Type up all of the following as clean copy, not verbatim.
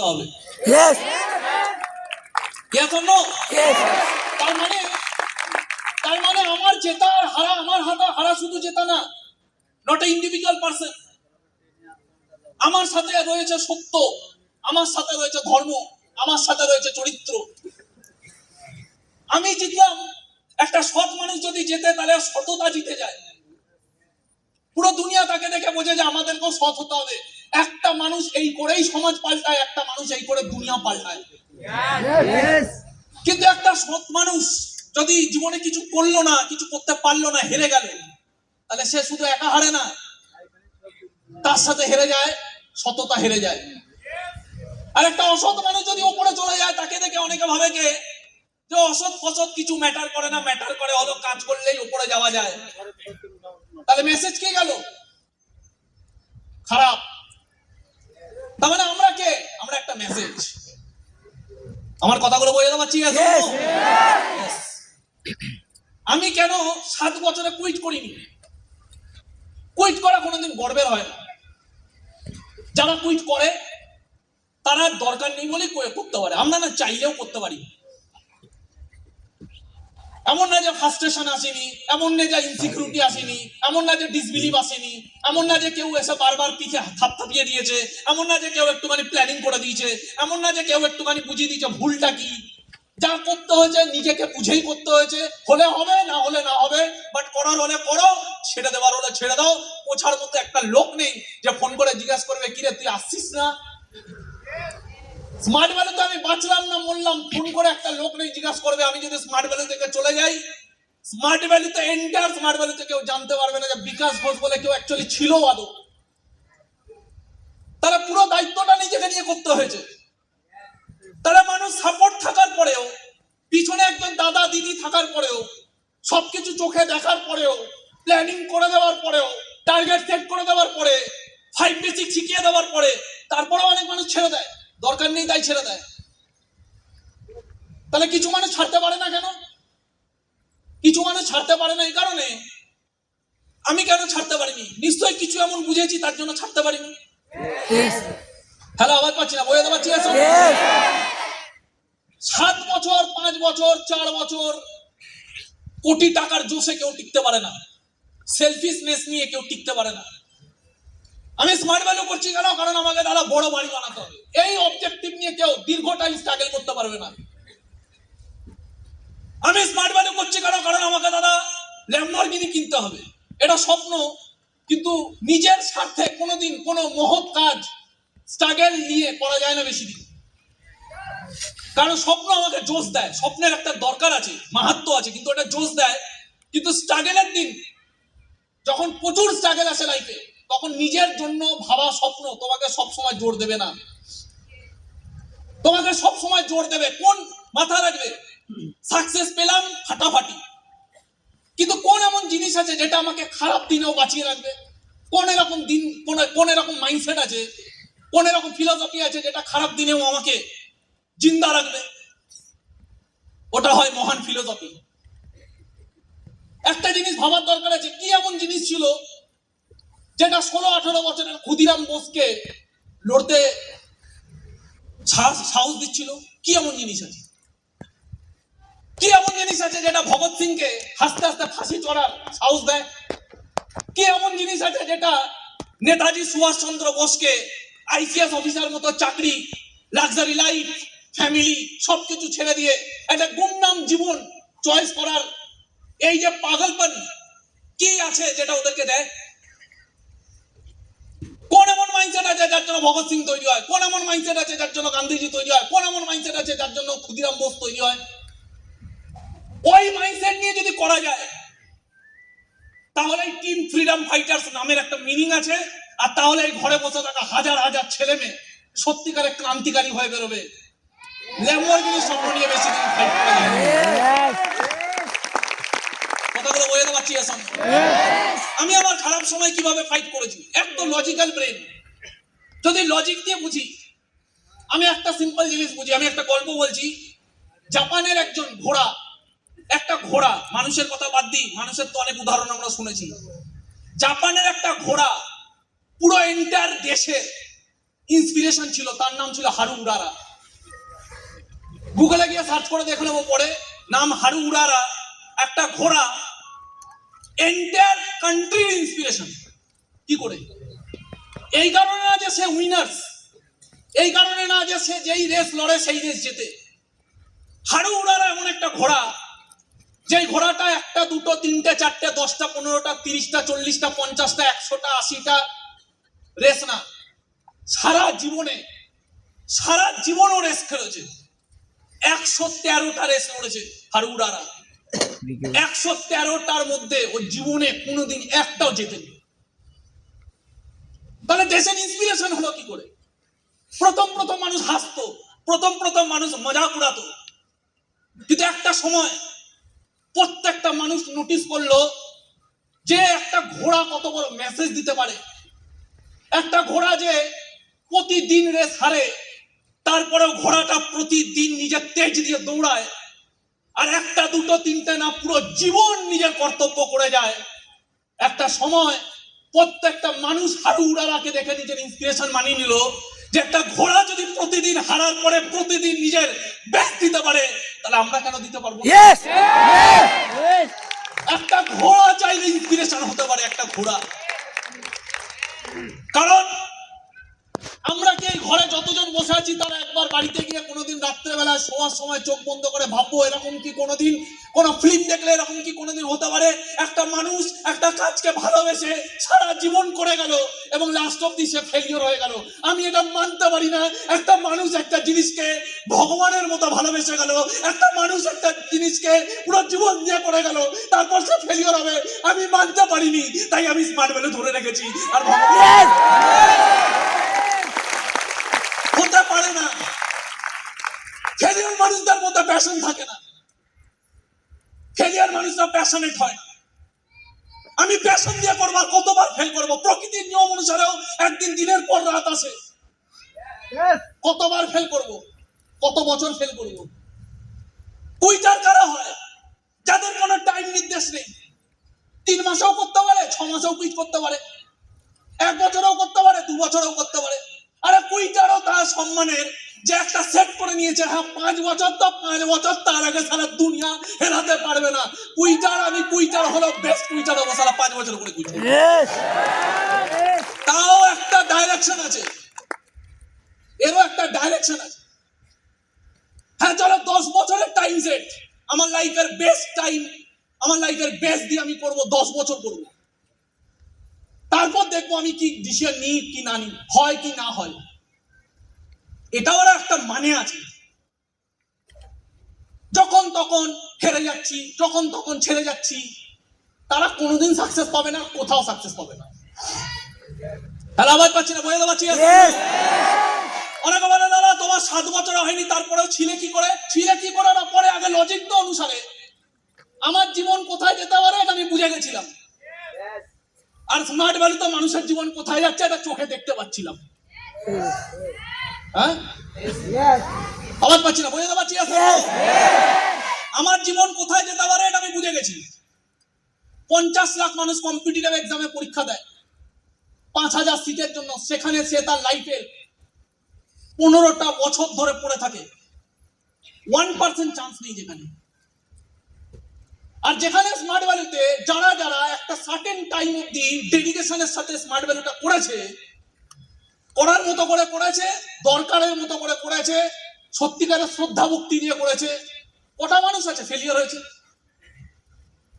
হবে। Yes. Yes or no? Yes. তার মানে আমার জেতা আর হারা, আমার হারা শুধু জেতা না, নট এ ইন্ডিভিজুয়াল পারসন। আমার সাথে রয়েছে সত্য, আমার সাথে রয়েছে ধর্ম, আমার সাথে রয়েছে চরিত্র। আমি জিতলাম, একটা সৎ মানুষ যদি জেতে তাহলে সততা জিতে যায়। পুরো দুনিয়া তাকে দেখে বোঝে যে আমাদেরকেও সৎ হতে হবে। একটা মানুষ এই করেই সমাজ পাল্টায়, একটা মানুষ এই করে দুনিয়া পাল্টায়। Yes. কিন্তু একটা সৎ মানুষ যদি জীবনে কিছু করলো না, কিছু করতে পারলো না, হেরে গেল, তাহলে সে শুধু একা হারে না, তার সাথে হেরে যায় সততা, হেরে যায়। আর একটা অসৎ মানুষ যদি উপরে চলে যায়, তাকে দেখে অনেকে ভাবে যে অসৎ ফসৎ কিছু ম্যাটার করে না, ম্যাটার করে হলো কাজ করলেই উপরে যাওয়া যায়। তাহলে মেসেজ কে গেল? খারাপ। তার মানে আমরা কে? আমরা একটা মেসেজ। আমার কথাগুলো বোঝাতে পারছি? আমি কেন 7 বছরে কুইট করিনি? কুইট করা কোনোদিন গর্বের হয় না। যারা কুইট করে তারা দরকার নেই বলেই করতে পারে, আমরা না চাইলেও করতে পারি। এমন না যে ফ্রাস্ট্রেশন আসেনি, এমন না যে ইনসিকিউরিটি আসেনি, এমন না যে ডিসবিলিভ আসেনি, এমন না যে কেউ এসে বারবার পিঠে থাপিয়ে দিয়েছে, এমন না যে কেউ একটুখানি প্ল্যানিং করে দিয়েছে, এমন না যে কেউ একটুখানি বুঝিয়ে দিয়েছে ভুলটা কি। যা করতে হয়েছে নিজেকে বুঝেই করতে হয়েছে। হলে হবে, না হলে না হবে, বাট করার হলে করো, ছেড়ে দেওয়ার হলে ছেড়ে দাও। পোছার মতো একটা লোক নেই যে ফোন করে জিজ্ঞাসা করবে কিরে তুই আসছিস না। স্মার্ট ভ্যালুতে আমি বাঁচলাম না মরলাম, ফোন করে একটা লোক নেই জিজ্ঞাসা করবে। আমি যদি স্মার্ট ভ্যালু থেকে চলে যাই, স্মার্ট ভ্যালুতে এন্টার স্মার্ট ভ্যালুতে কেউ জানতে পারবে না যে বিকাশ ঘোষ বলে কেউ অ্যাকচুয়ালি ছিল আদৌ। তারা পুরো দায়িত্বটা নিজেকে নিয়ে করতে হয়েছে। তারা মানুষ সাপোর্ট থাকার পরেও, পিছনে একজন দাদা দিদি থাকার পরেও, সবকিছু চোখে দেখার পরেও, প্ল্যানিং করে দেওয়ার পরেও, টার্গেট সেট করে দেওয়ার পরে, 5 বেসিক শিখিয়ে দেওয়ার পরে, তারপরেও অনেক মানুষ ছেড়ে দেয়। দরকার নেই তাই ছেড়ে দেয়। তাহলে কিছু মানুষ ছাড়তে পারে না কেন? কিছু মানুষ ছাড়তে পারে না এই কারণে, আমি কেন ছাড়তে পারিনি? নিশ্চয়ই কিছু এমন বুঝেছি তার জন্য ছাড়তে পারিনি। হ্যালো, আওয়াজ পাচ্ছি না, বোঝাতে পারছি? 7 বছর, 5 বছর, 4 বছর কোটি টাকার জোশে কেউ টিকতে পারে না, সেলফিশনেস নিয়ে কেউ টিকতে পারে না। আমি স্মার্ট ভ্যালু করছি কেন? কারণ আমাকে দাদা বড় বাড়ি বানাতে হবে। এই অবজেক্টিভ নিয়ে কেউ দীর্ঘ টাইম স্ট্রাগল করতে পারবে না। আমি স্মার্ট ভ্যালু করছি কেন? কারণ আমাকে দাদা ল্যাম্বরগিনি কিনতে হবে। এটা স্বপ্ন, কিন্তু নিজের স্বার্থে কোনোদিন কোনো মহৎ কাজ স্ট্রাগল নিয়ে করা যায় না বেশি দিন। কারণ স্বপ্ন আমাকে জোশ দেয়, স্বপ্নের একটা দরকার আছে, মাহাত্ম্য আছে, কিন্তু এটা জোশ দেয়। কিন্তু স্ট্রাগলের দিন, যখন প্রচুর স্ট্রাগল আসে লাইফে, তখন নিজের জন্য ভাবা স্বপ্ন তোমাকে সবসময় জোর দেবে না। তোমাকে সবসময় জোর দেবে কোন? মাথা রাখবে, সাকসেস পেলাম ফাটাফাটি, কিন্তু কোন এমন জিনিস আছে যেটা আমাকে খারাপ দিনেও বাঁচিয়ে রাখবে? কোন এরকম দিন, কোন এরকম মাইন্ডসেট আছে, কোন এরকম ফিলোসফি আছে যেটা খারাপ দিনেও আমাকে জিন্দা রাখবে? ওটা হয় মহান ফিলোসফি। একটা জিনিস ভাবার দরকার আছে, কি এমন জিনিস ছিল যেটা 16-18 বছরের ক্ষুদিরাম বোসকে লড়তে সাহস দিচ্ছিল? কি এমন জিনিস আছে? কি এমন জিনিস আছে যেটা ভগৎ সিংকে হাসতে হাসতে ফাঁসি চড়ার সাহস দেয়? কি এমন জিনিস আছে যেটা নেতাজি সুভাষ চন্দ্র বোসকে আইপিএস অফিসার মতো চাকরি, লাক্সারি লাইফ, ফ্যামিলি সবকিছু ছেড়ে দিয়ে একটা গুমনাম জীবন চয়েস করার এই যে পাগলপন, কি আছে যেটা ওদেরকে দেয়? কোন এমন মাইন্ডসেট আছে যার জন্য ভগৎ সিং তৈরি হয়? কোন এমন মাইন্ডসেট আছে যার জন্য গান্ধীজি তৈরি হয়? কোন এমন মাইন্ডসেট আছে যার জন্য ক্ষুদিরাম বোস তৈরি হয়? ওই মাইন্ডসেট নিয়ে যদি করা যায়, তাহলে টিম ফ্রিডম ফাইটার্স নামের একটা মিনিং আছে। আর তাহলে এই ঘরে বসে থাকা হাজার হাজার ছেলে মেয়ে সত্যিকারের ক্রান্তিকারী হয়ে বেরোবে। ল্যাম্বরগিনি স্বপ্ন নিয়ে বেশি দিন ফাইট করা যায় না। কথাগুলো বোঝাতে পারছি? আমি আমার খারাপ সময় কিভাবে ফাইট করেছি, এত লজিক্যাল ব্রেন। যদি লজিক দিয়ে বুঝি, আমি একটা সিম্পল জিনিস বুঝি। আমি একটা গল্প বলছি। জাপানের একজন ঘোড়া, একটা ঘোড়া, মানুষের কথা বাদ দিই, মানুষের তো অনেক উদাহরণ আমরা শুনেছি। জাপানের একটা ঘোড়া পুরো এন্টার দেশে ইন্সপিরেশন ছিল, তার নাম ছিল হারু উরারা। গুগলে গিয়ে সার্চ করে দেখে নেবো পরে, নাম হারু উরারা। একটা ঘোড়া এন্টায়ার কান্ট্রির ইন্সপিরেশন। কি করে? এই কারণে না যে সে উইনার্স, এই কারণে না যে সে যেই রেস লড়ে সেই রেস জেতে। হারু উরারা এমন একটা ঘোড়া, যেই ঘোড়াটা একটা, দুটো, তিনটে, চারটে, 10টা, 15টা, 30টা, 40টা, 50টা, 100টা, 80টা রেস না, সারা জীবনও রেস খেলেছে। 113টা রেস লড়েছে হারু উরারা। 113টার মধ্যে ও জীবনে কোনোদিন একটাও জেতেনি। তাহলে দেশের ইন্সপিরেশন হলো কি করে? প্রথম মানুষ হাসতো, প্রথম মানুষ মজা উড়াতো, কিন্তু একটা সময় প্রত্যেকটা মানুষ নোটিস করলো যে একটা ঘোড়া কত বড় মেসেজ দিতে পারে। একটা ঘোড়া যে প্রতিদিন রেস হারে, তারপরেও ঘোড়াটা প্রতিদিন নিজের তেজ দিয়ে দৌড়ায়, আর একটা, দুটো, তিনটে না, পুরো জীবন নিজের কর্তব্য করে যায়। একটা সময় প্রত্যেকটা মানুষ হারু উরারাকে দেখে নিজের ইন্সপিরেশন মানিয়ে নিল যে একটা ঘোড়া যদি প্রতিদিন হারার পরে প্রতিদিন নিজের বেস্ট দিতে পারে, তাহলে আমরা কেন দিতে পারবো না? Yes! একটা ঘোড়া চাইলে ইন্সপিরেশন হতে পারে, একটা ঘোড়া। কারণ আমরা কি এই ঘরে যতজন বসে আছি তারা একবার বাড়িতে গিয়ে কোনোদিন রাত্রেবেলা শোয়ার সময় চোখ বন্ধ করে ভাববো এরকম কি কোনোদিন, কোন ফিল্ম দেখলে এরকম কি কোনোদিন হতে পারে একটা মানুষ একটা কাজকে ভালোবেসে সারা জীবন করে গেল এবং লাস্ট অব্দি সে ফেলিওর হয়ে গেল? আমি এটা মানতে পারি না। একটা মানুষ একটা জিনিসকে ভগবানের মতো ভালোবেসে গেল, একটা মানুষ একটা জিনিসকে পুরো জীবন দিয়ে করে গেল, তারপর সে ফেলিওর হবে, আমি মানতে পারিনি। তাই আমি স্মার্ট ভ্যালু ধরে রেখেছি। আর ভগবান হতে পারে না। ফেলিয়ার মানুষদের মধ্যে প্যাশন থাকে না, ফেলিয়ার মানুষরা প্যাশনেট হয় না। আমি প্যাশন দিয়ে করবো, আর কতবার ফেল করবো? প্রকৃতির নিয়ম অনুসারেও একদিন দিনের পর রাত আসে। কতবার ফেল করব, কত বছর ফেল করব? কুইটার কারা হয়? যাদের কোনো টাইম নির্দেশ নেই। 3 মাসেও করতে পারে, 6 মাসেও কুইট করতে পারে, 1 বছরেও করতে পারে, 2 বছরেও করতে পারে। আরে কুইটারও তার সম্মানের যে একটা সেট করে নিয়েছে, হ্যাঁ 5 বছর, তো 5 বছর, তার আগে সারা দুনিয়া হেরাতে পারবে না। কুইটার, আমি কুইটার হলো বেস্ট কুইটার হবো, সারা 5 বছর করে কুইট। Yes! তাও একটা ডাইরেকশন আছে, এরও একটা ডাইরেকশন আছে। হ্যাঁ চলো 10 বছরের টাইম সেট, আমার লাইফের বেস্ট টাইম, আমার লাইফের বেস্ট দিয়ে আমি করব, 10 বছর করব। তারপর দেখবো আমি কি ডিসিশন নিই কি না নিই, হয় কি না হয়। এটাও একটা মানে আছে। যখন তখন হেরে যাচ্ছি, যখন তখন ছেড়ে যাচ্ছি, তারা কোনোদিন সাকসেস পাবে না, কোথাও সাকসেস পাবে না। হ্যালো, আওয়াজ পাচ্ছি না? বোঝাতে পারছি? Yes! অনেকে বলে দাদা তোমার 7 বছর হয়নি, তারপরেও ছিলে কি করে? ছিলে কি করে না, পরে আগে লজিক তো অনুসারে আমার জীবন কোথায় যেতে পারে এটা আমি বুঝে গেছিলাম। আর স্মার্ট ভ্যালু তো মানুষের জীবন কোথায় যাচ্ছে এটা চোখে দেখতে পাচ্ছিলাম। হ্যাঁ, আওয়াজ পাচ্ছি না? বোঝাতে পারছি? আমার জীবন কোথায় যেতে পারে এটা আমি বুঝে গেছি। 50 লাখ মানুষ কম্পিটিটিভ এক্সামে পরীক্ষা দেয় 5000 সিটের জন্য, সেখানে সে তার লাইফের 15টা বছর ধরে পড়ে থাকে, 1% চান্স নেই যেখানে। আর যেখানে স্মার্ট ভ্যালুতে যারা যারা একটা সার্টেন টাইম অবধি ডেডিকেশনের সাথে স্মার্ট ভ্যালুটা করেছে, করার মতো করে করেছে, দরকারের মতো করে করেছে, সত্যিকারের শ্রদ্ধা ভক্তি দিয়ে করেছে, কটা মানুষ আছে ফেলিয়ার হয়েছে?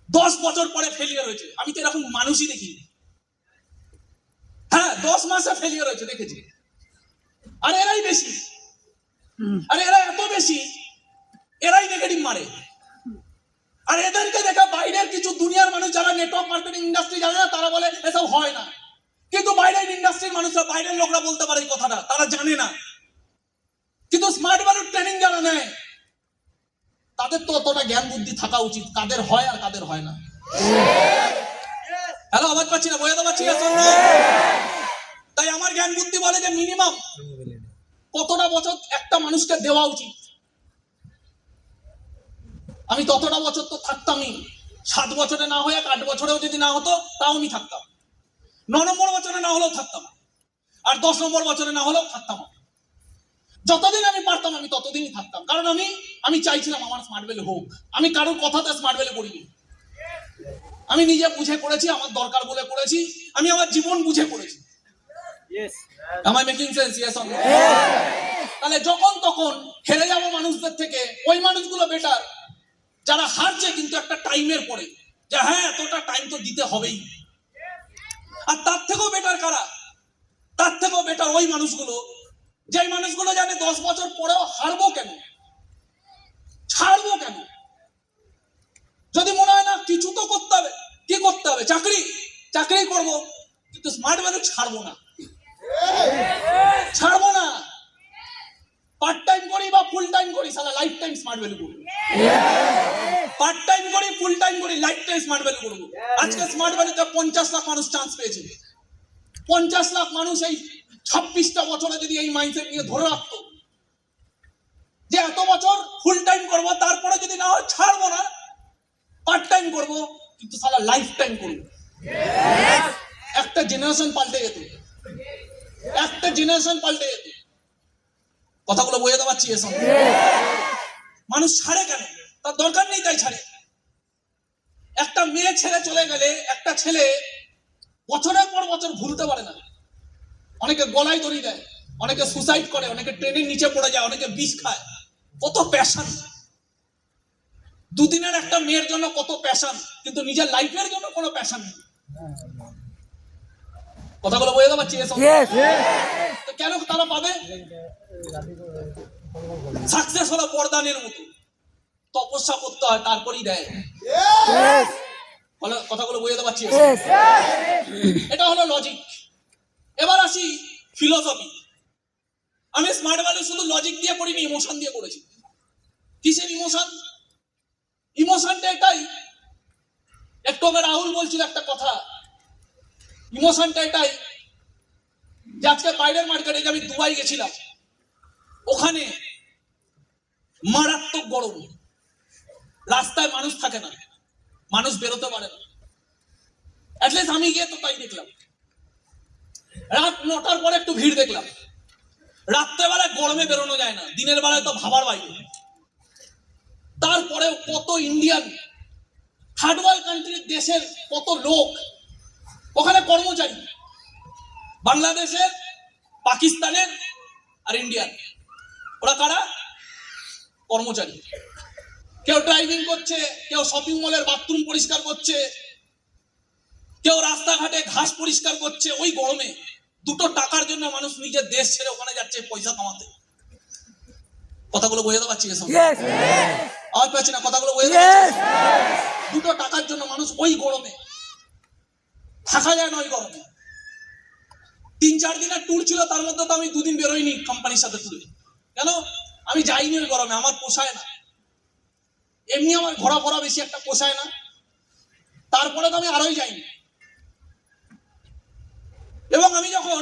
10 বছর পরে ফেলিয়ার হয়েছে। আমি তো এরকম মানুষই দেখি। হ্যাঁ 10 মাসে ফেলিয়ার হয়েছে দেখেছি। আর এরাই বেশি, আর এরা এত বেশি, এরাই নেগেটিভ মারে। আর এদেরকে দেখে বাইরের কিছু দুনিয়ার মানুষ যারা নেটওয়ার্ক মার্কেটিং ইন্ডাস্ট্রি জানে না, তারা বলে এসব হয় না। কিন্তু বাইরের ইন্ডাস্ট্রির মানুষরা, বাইরের লোকরা বলতে পারে এই কথাটা, তারা জানে না। কিন্তু স্মার্ট ভ্যালুর ট্রেনিং যারা নেয় তাদের তো অতটা জ্ঞান বুদ্ধি থাকা উচিত, কাদের হয় আর কাদের হয় না। হ্যালো, আওয়াজ পাচ্ছি না? বোঝাতে পারছি? তাই আমার জ্ঞান বুদ্ধি বলে যে মিনিমাম কতটা বছর একটা মানুষকে দেওয়া উচিত। আমি ততটা বছর তো থাকতামই। 7 বছরে না হয়ে 8 বছরেও যদি না হতো তাও আমি থাকতাম, 9 নম্বর বছরে না হলেও থাকতাম। আর 10 নম্বর বছরে না হলেও থাকতাম। যতদিন আমি পারতাম আমি ততদিনই থাকতাম, কারণ আমি চাইছিলাম আমার স্মার্ট ভ্যালি হোক। আমি কারোর কথাতে স্মার্ট ভ্যালি করিনি, আমি নিজে বুঝে করেছি, আমার দরকার বলে করেছি, আমি আমার জীবন বুঝে করেছি। Am I making sense? Yes or no? তাহলে যখন তখন হেরে যাবো মানুষদের থেকে, ওই মানুষগুলো বেটার যারা হারছে কিন্তু একটা টাইমের পরে, যে হ্যাঁ এতটা টাইম তো দিতে হবেই। আর তার থেকেও বেটার কারা? তার থেকেও বেটার ওই মানুষগুলো, যেই মানুষগুলো জানে 10 বছর পরেও হারবো কেন, ছাড়বো কেন। যদি মনে হয় না কিছু তো করতে হবে, কি করতে হবে? চাকরি করব, কিন্তু স্মার্ট ভ্যালু ছাড়বো না। পার্ট টাইম করি বা ফুল টাইম করি, সারা লাইফ টাইম স্মার্ট ভ্যালু করবো। পার্ট টাইম করি, ফুল টাইম করি, লাইফ টাইম স্মার্ট ভ্যালু করবো। আজকে স্মার্ট ভ্যালুতে 50 লাখ মানুষ চান্স পেয়েছে। 50 লাখ মানুষ এই 26টা বছরে যদি এই মাইন্ডসেট নিয়ে ধরে রাখতো যে এত বছর ফুল টাইম করবো, তারপরে যদি না হয় ছাড়বো না, পার্ট টাইম করবো, কিন্তু সারা লাইফ টাইম করবো, একটা জেনারেশন পাল্টে যেত। কথাগুলো বুঝে দেওয়া পারছি? এসব মানুষ ছাড়ে কেন? তার দরকার নেই তাই ছাড়ে। একটা মেয়ে ছেড়ে চলে গেলে একটা ছেলে বছরের পর বছর ভুলতে পারে না। অনেকে গলায় দড়ি দেয়, অনেকে সুসাইড করে, অনেকে ট্রেনের নিচে পড়ে যায়, অনেকে বিষ খায়। কত প্যাশন দুদিনের একটা মেয়ের জন্য, কত প্যাশন, কিন্তু নিজের লাইফের জন্য কোনো প্যাশন নেই। কথাগুলো বুঝে দেওয়া পারছি? এসব তো কেন তারা পাবে? সাকসেস হলো বরদানের মতো, তপস্যা করতে হয় তারপরেই দেয়। কথাগুলো বুঝে দেওয়া পারছি? এটা হলো লজিক। এবার আসি ফিলোসফি। আমি স্মার্ট ভ্যালু শুধু লজিক দিয়ে করিনি, ইমোশন দিয়ে করেছি। কিসের ইমোশন? ইমোশনটা এটাই, একটু আগে রাহুল বলছিল একটা কথা, ইমোশনটা এটাই যে আজকে বাইরের মার্কেটে, যে আমি দুবাই গেছিলাম, ওখানে মারাত্মক গরম, রাস্তায় মানুষ থাকে না, মানুষ বেরোতে পারে না। অ্যাটলিস্ট আমি গিয়ে তো তাই দেখলাম। রাত 9টার পরে একটু ভিড় দেখলাম। রাত্রেবেলায় গরমে বেরোনো যায় না, দিনের বেলায় তো ভাবার বাইরে। তারপরেও কত ইন্ডিয়ান, থার্ড ওয়ার্ল্ড কান্ট্রির দেশের কত লোক ওখানে কর্মচারী, বাংলাদেশের, পাকিস্তানের আর ইন্ডিয়ান। ওরা কারা? কর্মচারী। কেউ ড্রাইভিং করছে, কেউ শপিং মলের বাথরুম পরিষ্কার করছে, কেউ রাস্তাঘাটে ঘাস পরিষ্কার করছে। ওই গরমে 2 টাকার জন্য মানুষ নিজের দেশ ছেড়ে ওখানে যাচ্ছে পয়সা কামাতে। কথাগুলো বুঝে দেওয়া পাচ্ছি? আওয়াজ পাচ্ছি না? কথাগুলো বুঝে দেওয়া পাচ্ছি? 2 টাকার জন্য মানুষ ওই গরমে, থাকা যায় না ওই গরমে। 3-4 দিনের ট্যুর ছিল, তার মধ্যে তো আমি 2 দিন বেরোইনি কোম্পানির সাথে ট্যুরে। কেন? আমি যাইনি ওই গরমে, আমার পোষায় না। এমনি আমার ঘোরাফেরা বেশি একটা পোষায় না, তারপরে তো আমি আরোই যাইনি। এবং আমি যখন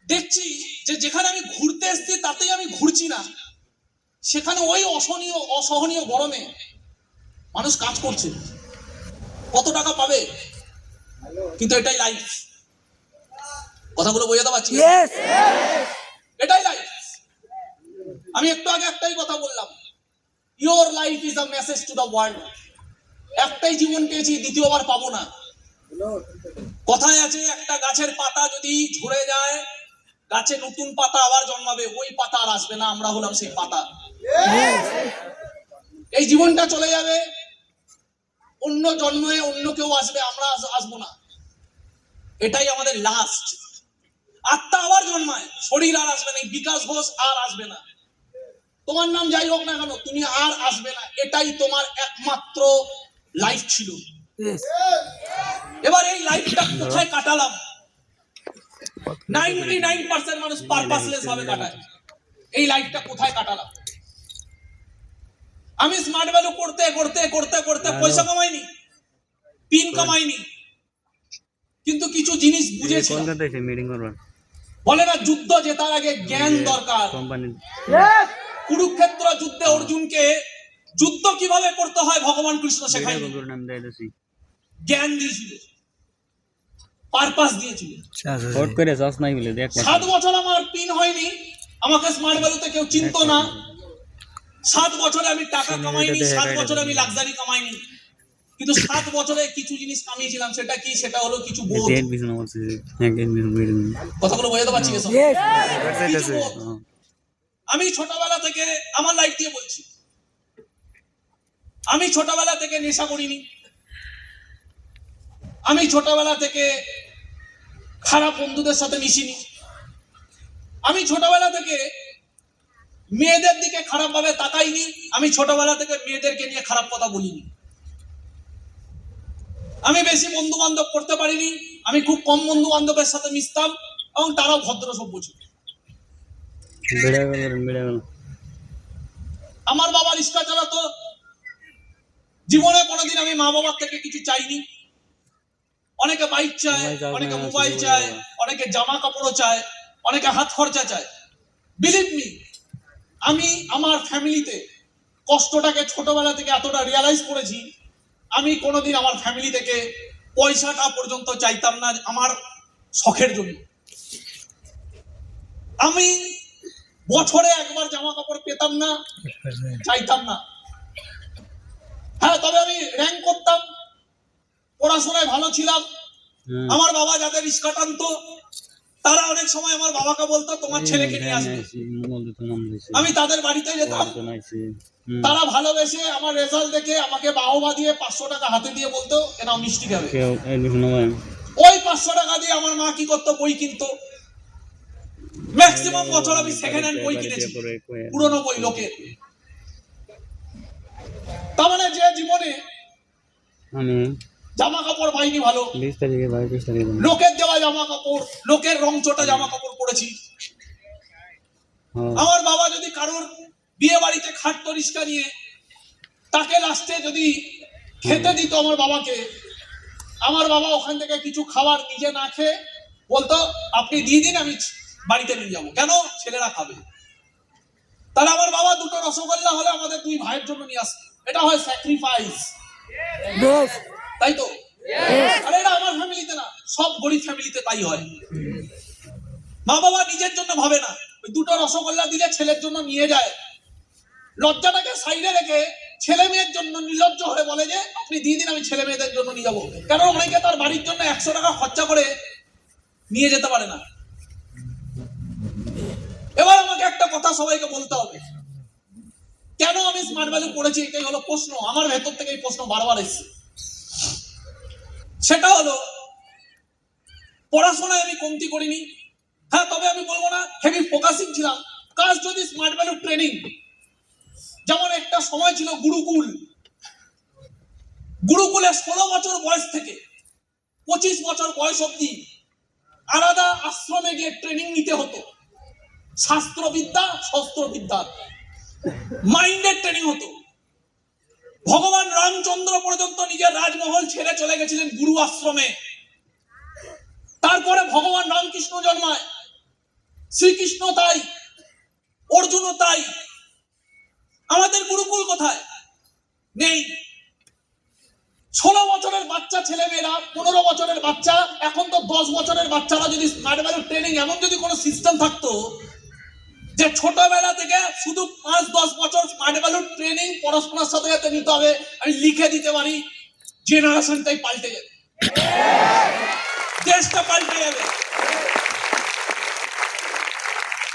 দেখছি যে যেখানে আমি ঘুরতে এসেছি তাতেই আমি ঘুরছি না, সেখানে ওই অসহনীয় গরমে মানুষ কাজ করছে, কত টাকা পাবে, কিন্তু এটাই লাইফ। কথাগুলো বোঝাতে পারছি? এটাই লাইফ। আমি একটু আগে একটাই কথা বললাম, your life is a message to the world. একটাই জীবন পেয়েছি, দ্বিতীয়বার পাবো না। কথায় আছে, একটা গাছের পাতা যদি ঝরে যায়, গাছে নতুন পাতা আবার জন্মাবে, ওই পাতা আর আসবে না। আমরা হলাম সেই পাতা। এই জীবনটা চলে যাবে, অন্য জন্মে অন্য কেউ আসবে, আমরা আসবো না। এটাই আমাদের লাস্ট। আত্মা আবার জন্মায়, শরীর আর আসবে না। বিকাশ ঘোষ আর আসবে না। তোমার নাম যাই হোক না কেন, তুমি আর আসবে না। এটাই তোমার একমাত্র লাইফ ছিল। এবার এই লাইফটা কোথায় কাটালাম? 99% মানুষ পারপাসলেস ভাবে কাটায়। এই লাইফটা কোথায় কাটালাম? আমি স্মার্ট ভ্যালু করতে করতে করতে করতে পয়সা কামাইনি, পিন কামাইনি, কিন্তু কিছু জিনিস বুঝেছি। বলে না, যুদ্ধ জেতার আগে জ্ঞান দরকার। কুরুক্ষেত্র যুদ্ধে অর্জুনকে যুদ্ধ কিভাবে করতে হয় ভগবান কৃষ্ণ শেখায়নি, জ্ঞান দিয়েছিল। পারপাস দিয়েছিল। হট করে চাষ নাই বলে দেখ 7 বছর আমার পিন হয়নি, আমাকে স্মার্ট ভ্যালুতে কেউ চিনতো না। 7 বছরে আমি টাকা কামাইনি, 7 বছরে আমি লাক্সারি কামাইনি, কিন্তু 7 বছরে কিছু জিনিস কামিয়েছিলাম। সেটা কি? সেটা হলো কিছু বোধ। ডেট বিছনা বলছে হ্যাঁ ডেট বিছনা কথাগুলো বোঝাতে পারছি? এসব Yes. কিছু বোধ। আমি ছোটবেলা থেকে, আমার লাইফ দিয়ে বলছি, আমি ছোটবেলা থেকে নেশা করিনি, আমি ছোটবেলা থেকে খারাপ বন্ধুদের সাথে মিশিনি, আমি ছোটবেলা থেকে মেয়েদের দিকে খারাপ ভাবে তাকাইনি, আমি ছোটবেলা থেকে মেয়েদেরকে নিয়ে খারাপ কথা বলিনি, আমি বেশি বন্ধু বান্ধব করতে পারিনি, আমি খুব কম বন্ধু বান্ধবের সাথে মিশতাম এবং তারাও ভদ্র সভ্য ছিল। বেড়ে গেল আমার বাবা রিক্সা চালাতো, জীবনে কোনোদিন আমি মা বাবার থেকে কিছু চাইনি। অনেকে বাইক চায়, অনেকে মোবাইল চায়, অনেকে জামা কাপড়ও চায়, অনেকে হাত খরচা চায়। বিলিভ মি, আমি আমার ফ্যামিলিতে কষ্টটাকে ছোটবেলা থেকে এতটা রিয়ালাইজ করেছি, আমি কোনোদিন আমার ফ্যামিলি থেকে পয়সাটা পর্যন্ত চাইতাম না আমার শখের জন্য। আমি বছরে একবার জামা কাপড় পেতাম না, চাইতাম না। হ্যাঁ, তবে আমি র্যাঙ্ক করতাম, পড়াশোনায় ভালো ছিলাম। আমার বাবা যাদের রিক্সা টানতো তারা অনেক সময় আমার বাবাকে বলতো তোমার ছেলেকে নিয়ে আসবে। আমি তাদের বাড়িতে যেতাম, তারা ভালোবেসে আমার রেজাল্ট দেখে আমাকে বাহবা দিয়ে 500 টাকা হাতে দিয়ে বলতো এ নাও মিষ্টি খাবে। ওই 500 টাকা দিয়ে আমার মা কি করতো? বই কিনতো। ম্যাক্সিমাম বছর আমি সেকেন্ড হ্যান্ড বই কিনেছি, পুরনো বই লোকের। তার মানে যে জীবনে আমি জামা কাপড় পাইনি ভালো, 20 তারিখে 22 তারিখে লোকের দেওয়া জামা কাপড়, লোকের রং চটা জামা কাপড় পরেছি। আমার বাবা যদি কারোর বিয়ে বাড়িতে খাটতো রিক্সা নিয়ে, তাকে লাস্টে যদি খেতে দিত আমার বাবাকে, আমার বাবা ওখান থেকে কিছু খাবার নিজে না খেয়ে বলতো আপনি দিয়ে দিন, আমি বাড়িতে নিয়ে যাবো। কেন? ছেলেরা খাবে। তাহলে আমার বাবা দুটো রসগোল্লা হলে আমাদের 2 ভাইয়ের জন্য নিয়ে আসতো। এটা হয় স্যাক্রিফাইস, Yes. তাই তো? আর এটা আমার ফ্যামিলিতে না, সব গরিব ফ্যামিলিতে তাই হয়। মা বাবা নিজের জন্য ভাবে না, ওই দুটো রসগোল্লা দিলে ছেলের জন্য নিয়ে যায়। লজ্জাটাকে সাইডে রেখে ছেলে মেয়ের জন্য নির্লজ্জ হয়ে বলে যে আপনি দিয়ে দিন, আমি ছেলে মেয়েদের জন্য নিয়ে যাবো। কারণ অনেকে তার বাড়ির জন্য 100 টাকা খরচা করে নিয়ে যেতে পারে না। এবার আমাকে একটা কথা সবাইকে বলতে হবে, কেন আমি স্মার্ট ভ্যালু পড়েছি? এটাই হলো প্রশ্ন। আমার ভেতর থেকে এই প্রশ্ন বারবার এসেছে। সেটা হলো, পড়াশোনায় আমি কমতি করিনি, হ্যাঁ, তবে আমি বলবো না হেভি ফোকাসিং ছিলাম। কাজ যদি স্মার্ট ভ্যালু ট্রেনিং, যেমন একটা সময় ছিল গুরুকুল, গুরুকুলে 16 বছর বয়স থেকে 25 বছর বয়স অব্দি আলাদা আশ্রমে গিয়ে ট্রেনিং নিতে হতো। শাস্ত্রবিদ্যা, শস্ত্রবিদ্যা, মাইন্ডের ট্রেনিং হতো। ভগবান রামচন্দ্র পর্যন্ত নিজের রাজমহল ছেড়ে চলে গেছিলেন গুরু আশ্রমে। তারপরে ভগবান রামকৃষ্ণ জন্মায়, শ্রীকৃষ্ণ তাই, অর্জুনও তাই। আমাদের গুরুকুল কোথায়? নেই। 16 বছরের বাচ্চা ছেলে মেয়েরা, 15 বছরের বাচ্চা, এখন তো 10 বছরের বাচ্চারা যদি স্মার্ট ভ্যালু ট্রেনিং, এমন যদি কোনো সিস্টেম থাকতো যে ছোটবেলা থেকে শুধু 5-10 বছর স্মার্ট ভ্যালু ট্রেনিং পড়াশোনার সাথে সাথে নিতে হবে, আমি লিখে দিতে পারি জেনারেশনটাই পাল্টে যাবে, দেশটা পাল্টে যাবে।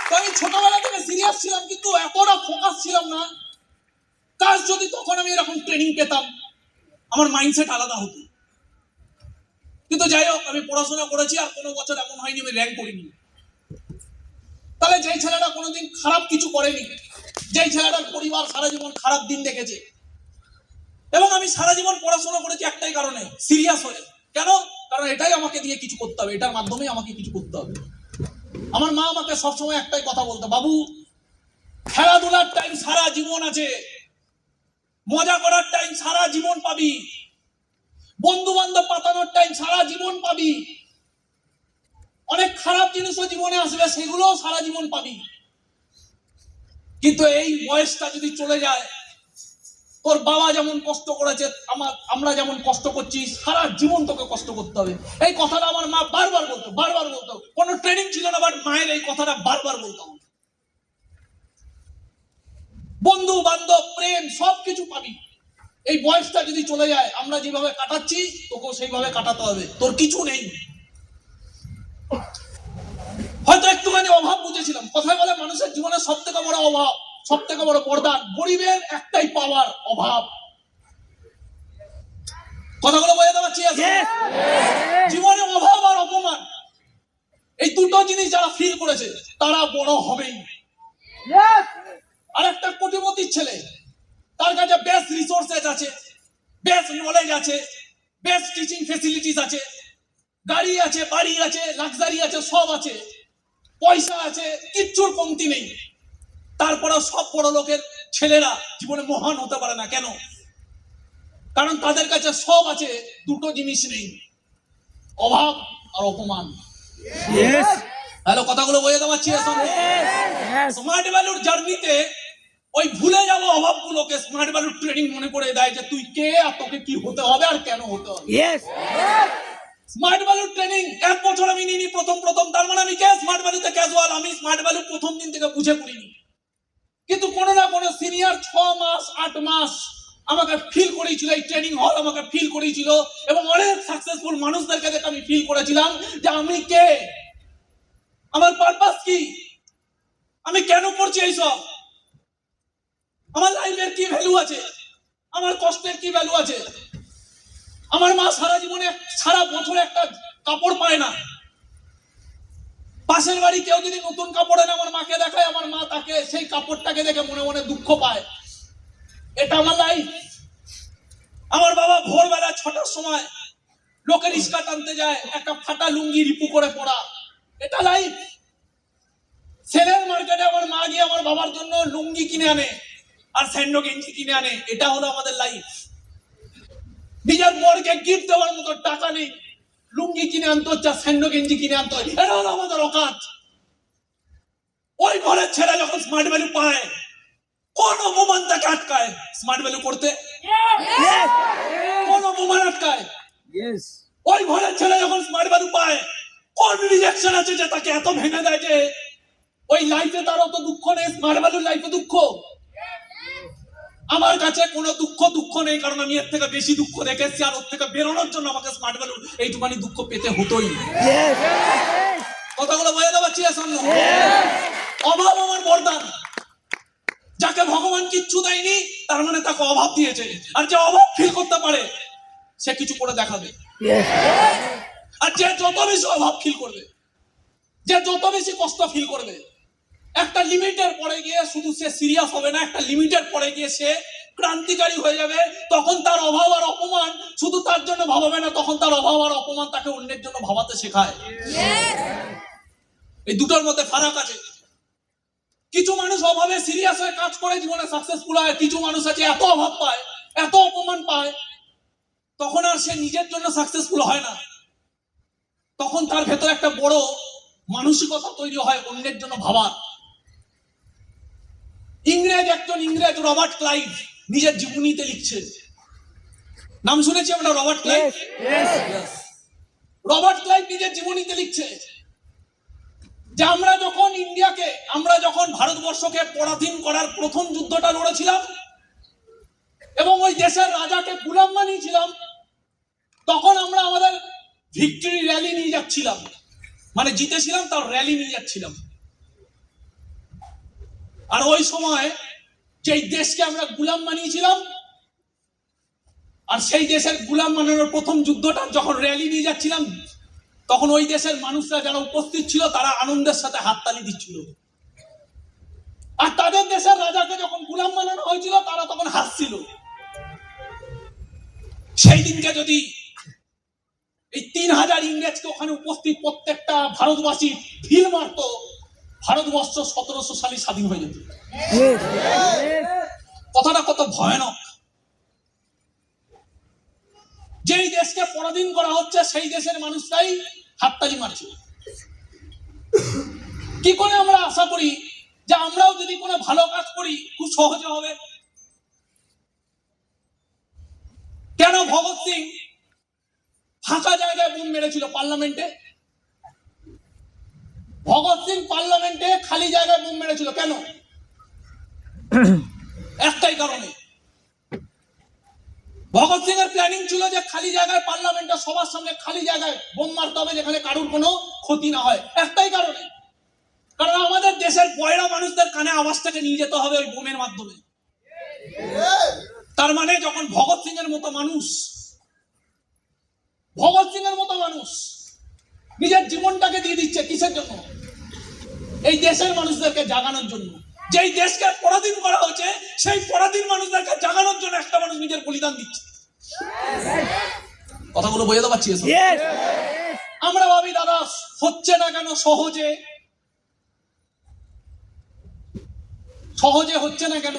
তো আমি ছোটবেলা থেকে সিরিয়াস ছিলাম, কিন্তু এতটা ফোকাস ছিলাম না। কাজ যদি তখন আমি এরকম ট্রেনিং পেতাম, আমার মাইন্ডসেট আলাদা হতো। কিন্তু যাই হোক, আমি পড়াশোনা করেছি আর কোনো বছর এমন হয়নি আমি র্যাঙ্ক করিনি। তাহলে যেই ছেলেটা কোনোদিন খারাপ কিছু করেনি, যেই ছেলেটার পরিবার সারা জীবন খারাপ দিন দেখেছে, এবং আমি সারা জীবন পড়াশোনা করেছি একটাই কারণে, সিরিয়াস হয়ে। কেন? কারণ এটাই আমাকে দিয়ে কিছু করতে হবে, এটার মাধ্যমেই আমাকে কিছু করতে হবে। আমার মা আমাকে সবসময় একটাই কথা বলতো, বাবু খেলাধুলার টাইম সারা জীবন আছে, মজা করার টাইম সারা জীবন পাবি, বন্ধু বান্ধব পাতানোর টাইম সারা জীবন পাবি, অনেক খারাপ জিনিসও জীবনে আসবে, সেগুলোও সারা জীবন পাবি। কিন্তু এই বয়সটা যদি চলে যায়, তো তোর বাবা যেমন কষ্ট করেছে, আমরা যেমন কষ্ট করছি, সারা জীবন তোকে কষ্ট করতে হবে। এই কথাটা আমার মা বারবার বলতো। কোনো ট্রেনিং ছিল না, বাট মায়ের এই কথাটা বারবার বলতো। বন্ধু বান্ধব প্রেম সবকিছু পাবি। এই বয়সটা যদি চলে যায়, আমরা যেভাবে কাটাচ্ছি তোকেও সেইভাবে কাটাতে হবে। তোর কিছু নেই, হয়তো একটুখানি অভাব বুঝেছিলাম। কথায় বলে মানুষের জীবনে সব থেকে বড় অভাব, সব থেকে বড় বরদান গরিবের একটাই পাওয়ার, অভাব। কথাগুলো বোঝাতে পারছি? জীবনে অভাব আর অপমান, এই দুটো জিনিস যারা ফিল করেছে তারা বড় হবেই। আর একটা কোটিপতির ছেলে, তার কাছে বেস্ট রিসোর্সেস আছে, বেস্ট নলেজ আছে, বেস্ট টিচিং ফেসিলিটিস আছে, গাড়ি আছে, বাড়ি আছে, লাক্সারি আছে, সব আছে, পয়সা আছে, কিচ্ছুর কমতি নেই। তারপরেও সব বড় লোকের ছেলেরা জীবনে মহান হতে পারে না। কেন? কারণ তাদের কাছে সব আছে, দুটো জিনিস নেই, অভাব আর অপমান। হ্যালো, কথাগুলো বোঝাতে পারছি? স্মার্ট ভ্যালুর জার্নিতে ওই ভুলে যাবো অভাবগুলোকে স্মার্ট ভ্যালুর ট্রেনিং মনে করে দেয় যে তুই কে আর তোকে কি হতে হবে আর কেন হতে হবে। স্মার্ট ভ্যালুর ট্রেনিং 1 বছর আমি নিইনি প্রথম। তার মানে আমি কে? স্মার্ট ভ্যালুতে ক্যাজুয়াল। আমি স্মার্ট ভ্যালু প্রথম দিন থেকে বুঝে পড়িনি, কিন্তু কোনো না কোনো সিনিয়র 6 মাস 8 মাস আমাকে ফিল করিয়েছিল, এই ট্রেনিং হল আমাকে ফিল করিয়েছিল, এবং অনেক সাকসেসফুল মানুষদেরকে দেখে আমি ফিল করেছিলাম যে আমি কে, আমার পারপাস কি, আমি কেন করছি এইসব, আমার লাইফের কি ভ্যালু আছে, আমার কষ্টের কি ভ্যালু আছে। আমার মা সারা বছরে একটা কাপড় পায় না। পাশের বাড়ি কেউ যদি নতুন কাপড় এনে আমার মাকে দেখায়, আমার মা তাকে সেই কাপড়টাকে দেখে মনে মনে দুঃখ পায়। এটা আমার লাইফ। আমার বাবা ভোরবেলা 6টার সময় লোকের রিক্সা টানতে যায়, একটা ফাটা লুঙ্গি রিপু করে পড়া, এটা লাইফ। সেলের মার্কেটে আমার মা গিয়ে আমার বাবার জন্য লুঙ্গি কিনে আনে আর স্যান্ডো গেঞ্জি কিনে আনে, এটা হলো আমাদের লাইফ। নিজের বরকে গিফট দেওয়ার মতো টাকা নেই, লুঙ্গি কিনে আনতে হচ্ছে, স্যান্ডো গেঞ্জি কিনে আনতে হয়, এটা হলো আমাদের অকাত। ওই ঘরের ছেলে যখন স্মার্ট ভ্যালু পায়, কোন মোমান তাকে আটকায় স্মার্ট ভ্যালু করতে? কোন মোমান আটকায়? ওই ঘরের ছেলে যখন স্মার্ট ভ্যালু পায়, কোন রিজেকশন আছে যে তাকে এত ভেঙে দেয় যে ওই লাইফে তার অত দুঃখ নেই, স্মার্ট ভ্যালুর লাইফে দুঃখ। আমার কাছে কোনো দুঃখ নেই, কারণ আমি এর থেকে বেশি দুঃখ দেখেছি, আর ওর থেকে বেরোনোর জন্য আমাকে স্মার্ট ভ্যালু এইটুখানি দুঃখ পেতে হতোই। কথাগুলো বোঝাতে পারছি? অভাব আমার বরদান। যাকে ভগবান কিচ্ছু দেয়নি তার মানে তাকে অভাব দিয়েছে, আর যে অভাব ফিল করতে পারে সে কিছু করে দেখাবে। আর যে যত বেশি অভাব ফিল করবে, যে যত বেশি কষ্ট ফিল করবে, একটা লিমিটের পরে গিয়ে শুধু সে সিরিয়াস হবে না, একটা লিমিটের পরে গিয়ে সে ক্রান্তিকারী হয়ে যাবে। তখন তার অভাব আর অপমান শুধু তার জন্য ভাবাবে না, তখন তার অভাব আর অপমান তাকে অন্যের জন্য ভাবাতে শেখায়। এই দুটোর মধ্যে ফারাক আছে। কিছু মানুষ অভাবে সিরিয়াস হয়ে কাজ করে জীবনে সাকসেসফুল হয়, কিছু মানুষ আছে এত অভাব পায়, এত অপমান পায়, তখন আর সে নিজের জন্য সাকসেসফুল হয় না, তখন তার ভেতর একটা বড় মানসিকতা তৈরি হয় অন্যের জন্য ভাবার। একজন ইংরেজ রবার্ট ক্লাইভ নিজের জীবনীতে লিখছে, নাম শুনেছি আমরা রবার্ট ক্লাইভ? রবার্ট ক্লাইভ নিজের জীবনীতে লিখছে যে আমরা যখন ভারতবর্ষকে পরাধীন করার প্রথম যুদ্ধটা লড়েছিলাম এবং ওই দেশের রাজাকে গুলাম বানিয়েছিলাম, তখন আমরা আমাদের ভিক্টরি র্যালি নিয়ে যাচ্ছিলাম, মানে জিতেছিলাম তার র্যালি নিয়ে যাচ্ছিলাম। আর ওই সময় যেই দেশকে আমরা গুলাম বানিয়েছিলাম, আর সেই দেশের গুলাম বানানোর প্রথম যুদ্ধটা যখন র্যালি নিয়ে যাচ্ছিলাম, তখন ওই দেশের মানুষরা যারা উপস্থিত ছিল তারা আনন্দের সাথে হাততালি দিচ্ছিল, আর তাদের দেশের রাজাকে যখন গুলাম বানানো হয়েছিল তারা তখন হাসছিল। সেই দিনকে যদি এই 3000 ইংরেজকে ওখানে উপস্থিত প্রত্যেকটা ভারতবাসী ঢিল মারতো, ভারতবর্ষ 1700 সালে স্বাধীন হয়ে যেত। কথাটা কত ভয়ানক। যেই দেশকে পরাধীন করা হচ্ছে সেই দেশের মানুষরাই হাততালি মারছে। কি করে আমরা আশা করি যে আমরাও যদি কোনো ভালো কাজ করি খুব সহজে হবে? পার্লামেন্টে? ভগৎ সিং পার্লামেন্টে খালি জায়গায় বোম মেরেছিল কেন? একটাই কারণে, ভগৎ সিং এর প্ল্যানিং ছিল যে খালি জায়গায় পার্লামেন্টে সবার সামনে খালি জায়গায় বোম মারতে হবে যেখানে কারোর কোনো ক্ষতি না হয়। একটাই কারণে, কারণ আমাদের দেশের পয়লা মানুষদের কানে আওয়াজটাকে নিয়ে যেতে হবে ওই বোমের মাধ্যমে। তার মানে যখন ভগৎ সিং এর মতো মানুষ, ভগৎ সিং এর মতো মানুষ নিজের জীবনটাকে দিয়ে দিচ্ছে কিসের জন্য? এই দেশের মানুষদেরকে জাগানোর জন্য। যেই দেশকে পরাধীন করা হচ্ছে সেই পরাধীন মানুষদেরকে জাগানোর জন্য একটা মানুষ নিজের বলিদান দিচ্ছে। কথাগুলো বোঝাতে পারছি? আমরা ভাবি দাদা হচ্ছে না কেন, সহজে সহজে হচ্ছে না কেন,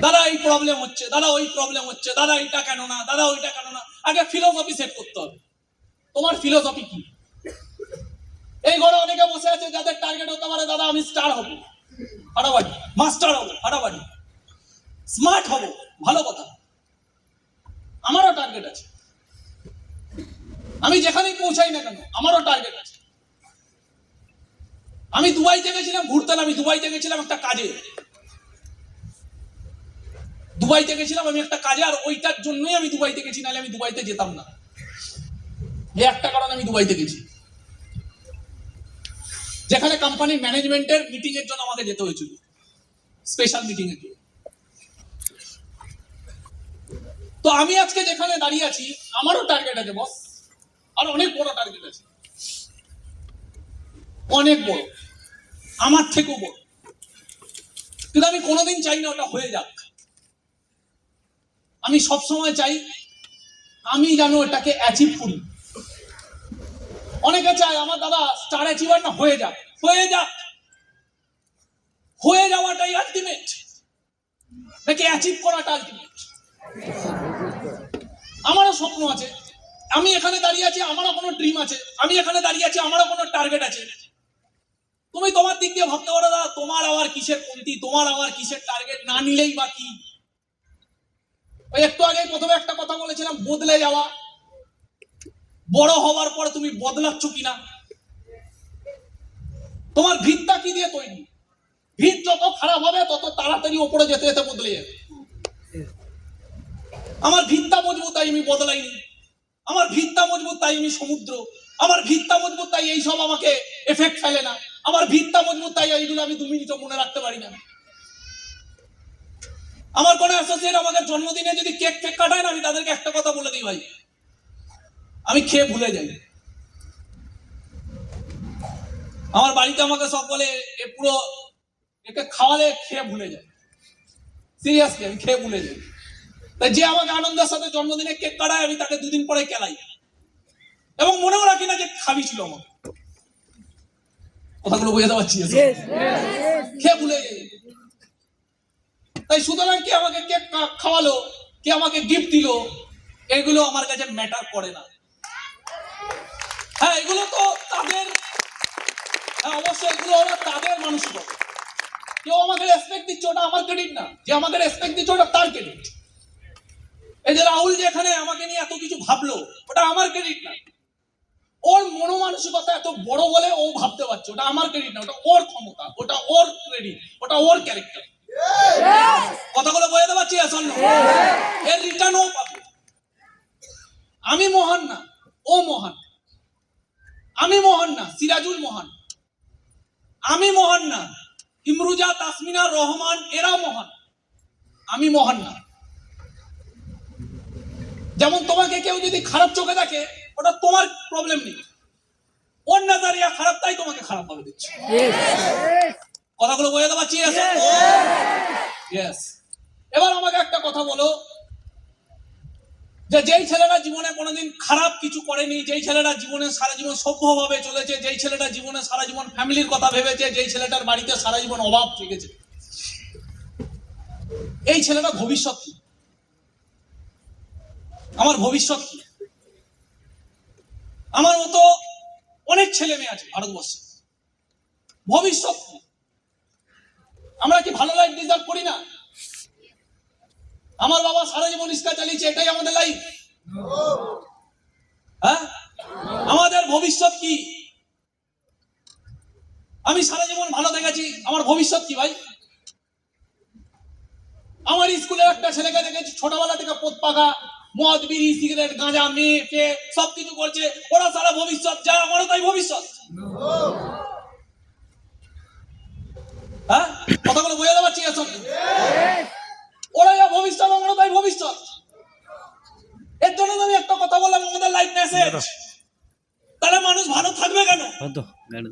দাদা এই প্রবলেম হচ্ছে, দাদা ওই প্রবলেম হচ্ছে, দাদা এইটা কেন না, দাদা ওইটা কেন না। আগে ফিলোসফি সেট করতে হবে। তোমার ফিলোসফি কি? এই ঘরে অনেকে বসে আছে যাদের টার্গেট হতে পারে দাদা আমি স্টার হব, ফাটাফাটি, মাস্টার হব, ফাটাফাটি, স্মার্ট হব, ভালো কথা। আমারও টার্গেট আছে, আমি যেখানেই পৌঁছাই না কেন আমারও টার্গেট আছে। আমি দুবাইতে গেছিলাম ঘুরতে না, আমি দুবাইতে গেছিলাম একটা কাজে, দুবাইতে গেছিলাম আমি একটা কাজে, আর ওইটার জন্যই আমি দুবাইতে গেছি, নাহলে আমি দুবাইতে যেতাম না। এই একটা কারণে আমি দুবাইতে গেছি, যেখানে কোম্পানির ম্যানেজমেন্টের মিটিং এর জন্য আমাকে যেতে হয়েছিল, স্পেশাল মিটিং এর জন্য। তো আমি আজকে যেখানে দাঁড়িয়ে আছি আমারও টার্গেট আছে বস, আর অনেক বড় টার্গেট আছে, অনেক বড়, আমার থেকেও বড়। কিন্তু আমি কোনোদিন চাই না ওটা হয়ে যাক। আমি সবসময় চাই আমি যেন এটাকে অ্যাচিভ করি। অনেকে চায় আমার দাদা স্টার অ্যাচিভার না হয়ে যাক, হয়ে যাক, হয়ে যাওয়াটাই আলটিমেট নাকি অ্যাচিভ করাটা আলটিমেট? আমারও স্বপ্ন আছে, আমি এখানে দাঁড়িয়ে আছি, আমারও কোনো ড্রিম আছে, আমি এখানে দাঁড়িয়ে আছি, আমারও কোনো টার্গেট আছে। তুমি তোমার দিক দিয়ে ভাবতে পারো দাদা তোমার আবার কিসের কমতি, তোমার আবার কিসের টার্গেট, না নিলেই বা কি। ওই একটু আগে প্রথমে একটা কথা বলেছিলাম, বদলে যাওয়া। বড় হওয়ার পর তুমি বদলাচ্ছ কিনা, তোমার ভিতটা কি দিয়ে তৈরি? ভিত যত খারাপ হবে তত তাড়াতাড়ি উপরে যেতে যেতে বদলে যাবে। আমার ভিতটা মজবুত তাই আমি বদলাইনি, আমার ভিতটা মজবুত তাই আমি সমুদ্র, আমার ভিতটা মজবুত তাই এইসব আমাকে এফেক্ট ফেলে না, আমার ভিতটা মজবুত তাই এইগুলো আমি 2 মিনিটও মনে রাখতে পারি না। আমার কোনো অ্যাসোসিয়েট আমাকে জন্মদিনে যদি কেক ফেক কাটায় না, আমি তাদেরকে একটা কথা বলে দিই, ভাই আমি খেয়ে ভুলে যাই। আমার বাড়িতে আমাকে সব বলে এ পুরো একে খাওয়ালে খেয়ে ভুলে যায়, সিরিয়াসলি আমি খেয়ে ভুলে যাই। তাই যে আমাকে আনন্দের সাথে জন্মদিনে কেক কাটায় আমি তাকে 2 দিন পরে কেলাই, এবং মনেও রাখি না যে খাবি ছিল আমার। কথাগুলো বোঝাতে পারছি? খেয়ে ভুলে যাই। তাই সুতরাং কি আমাকে কেক খাওয়ালো, কে আমাকে গিফট দিল, এগুলো আমার কাছে ম্যাটার করে না। হ্যাঁ এগুলো তো তাদের, হ্যাঁ অবশ্যই এগুলো ওরা তাদের মানসিকতা। কেউ আমাকে রেসপেক্ট দিচ্ছে ওটা আমার ক্রেডিট না, যে আমাকে রেসপেক্ট দিচ্ছে ওটা তার ক্রেডিট। এই যে রাহুল যে এখানে আমাকে নিয়ে এত কিছু ভাবলো ওটা আমার ক্রেডিট না, ওর মনোমানসিকতা এত বড় বলে ও ভাবতে পারছে, ওটা আমার ক্রেডিট না, ওটা ওর ক্ষমতা, ওটা ওর ক্রেডিট, ওটা ওর ক্যারেক্টার। কথাগুলো বোঝাতে পারছি? আসল এর রিটার্ন ও পাবে। আমি মহান না, ও মহান। আমি মহান না, সিরাজুল মহান। আমি মহান না, ইমরুজা, তাসমিনা, রহমান এরা মহান। আমি মহান না। যেমন তোমাকে কেউ যদি খারাপ চোখে দেখে ওটা তোমার প্রবলেম নেই, ওর নাজারিয়া খারাপ তাই তোমাকে খারাপ ভাবে দিচ্ছে। কথাগুলো বোঝাতে পারছি? এবার আমাকে একটা কথা বলো, যে যেই ছেলেরা জীবনে কোনোদিন খারাপ কিছু করেনি, যেই ছেলেরা জীবনে সারা জীবন সভ্যভাবে চলেছে, যেই ছেলেটা জীবনে সারা জীবন ফ্যামিলির কথা ভেবেছে, যেই ছেলেটার বাড়িতে সারা জীবন অভাব থেকেছে, এই ছেলেটা ভবিষ্যৎ কি? আমার ভবিষ্যৎ কি? আমার মতো অনেক ছেলে মেয়ে আছে ভারতবর্ষে, ভবিষ্যৎ কি? আমরা কি ভালো লাইফ ডিজার্ভ করি না? আমার বাবা সারা জীবন রিক্সা চালিয়েছে, এটাই আমাদের লাইফ? হ্যাঁ, আমাদের ভবিষ্যৎ কি? আমি সারা জীবন ভালো দেখেছি, আমার ভবিষ্যৎ কি ভাই? আমার স্কুলের একটা ছেলেকে দেখেছি ছোটবেলা থেকে পোত পাকা, মদ বিড়ি সিগারেট গাঁজা মেয়ে ফেয়ে সবকিছু করছে, ওরা সারা ভবিষ্যৎ যা, আমারও তাই ভবিষ্যৎ। হ্যাঁ, কথাগুলো বোঝাতে পারছি এর সঙ্গে? ওরা যা ভবিষ্যৎ, আমারও তাই ভবিষ্যৎ। এর জন্য তো আমি একটা কথা বললাম, আমাদের লাইফ মেসেজ। তাহলে মানুষ ভালো থাকবে কেন? কত গাড়ি